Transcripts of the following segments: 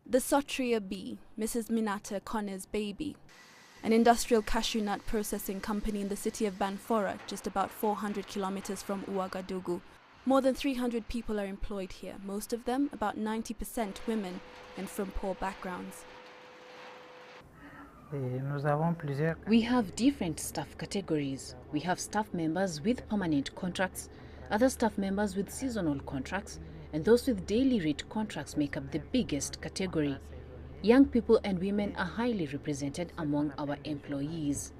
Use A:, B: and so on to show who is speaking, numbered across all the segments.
A: The Sotria bee, Mrs. Minata Kone's baby, an industrial cashew nut processing company in the city of Banfora, just about 400 kilometers from Ouagadougou. More than 300 people are employed here, most of them, about 90% women, and from poor backgrounds.
B: We have different staff categories. We have staff members with permanent contracts, other staff members with seasonal contracts, and those with daily rate contracts make up the biggest category. Young people and women are highly represented among our employees.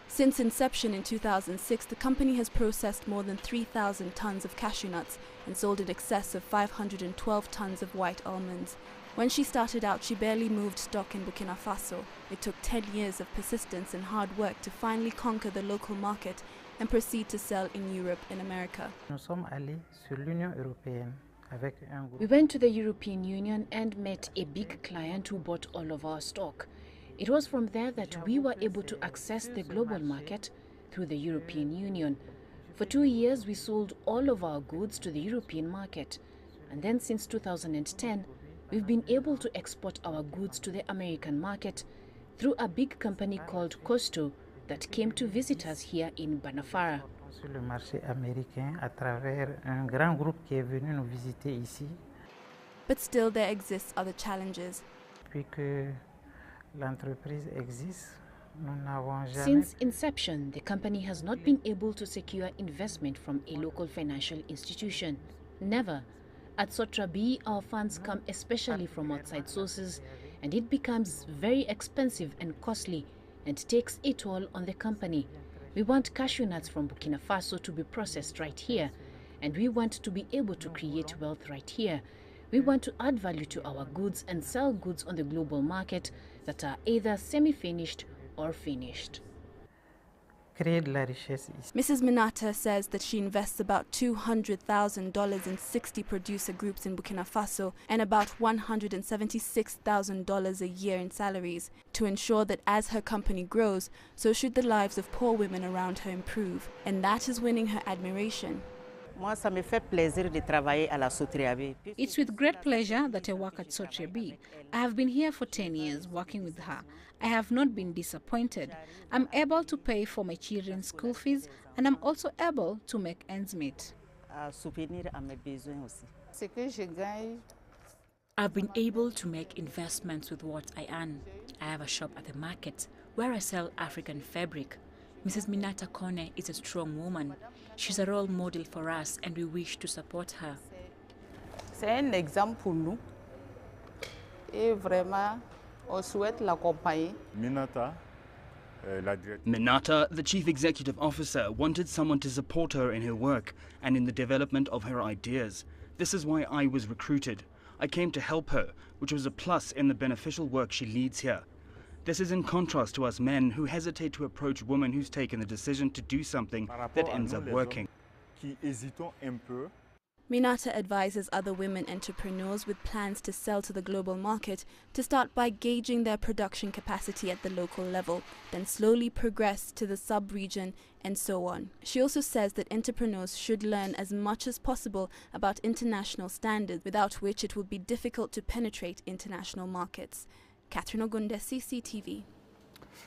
A: Since inception in 2006, the company has processed more than 3,000 tons of cashew nuts and sold in excess of 512 tons of white almonds. When she started out, she barely moved stock in Burkina Faso. It took 10 years of persistence and hard work to finally conquer the local market and proceed to sell in Europe and America.
B: We went to the European Union and met a big client who bought all of our stock. It was from there that we were able to access the global market through the European Union. For 2 years, we sold all of our goods to the European market. And then since 2010, we've been able to export our goods to the American market through a big company called Costo that came to visit us here in Banfora.
A: But still there exist other challenges.
B: Since inception, the company has not been able to secure investment from a local financial institution. Never. At Sotrabi, our funds come especially from outside sources, and it becomes very expensive and costly and takes a toll on the company. We want cashew nuts from Burkina Faso to be processed right here, and we want to be able to create wealth right here. We want to add value to our goods and sell goods on the global market that are either semi-finished or finished.
A: Mrs. Minata says that she invests about $200,000 in 60 producer groups in Burkina Faso and about $176,000 a year in salaries to ensure that as her company grows, so should the lives of poor women around her improve. And that is winning her admiration.
C: It's with great pleasure that I work at Sotrabi. I have been here for 10 years working with her. I have not been disappointed. I'm able to pay for my children's school fees, and I'm also able to make ends meet.
D: I've been able to make investments with what I earn. I have a shop at the market where I sell African fabric. Mrs. Minata Kone is a strong woman. She's a role model for us and we wish to support her.
E: Minata, the chief executive officer, wanted someone to support her in her work and in the development of her ideas. This is why I was recruited. I came to help her, which was a plus in the beneficial work she leads here. This is in contrast to us men who hesitate to approach women who's taken the decision to do something that ends up working.
A: Minata advises other women entrepreneurs with plans to sell to the global market to start by gauging their production capacity at the local level, then slowly progress to the sub-region and so on. She also says that entrepreneurs should learn as much as possible about international standards, without which it will be difficult to penetrate international markets. Catherine Ogunde, CCTV.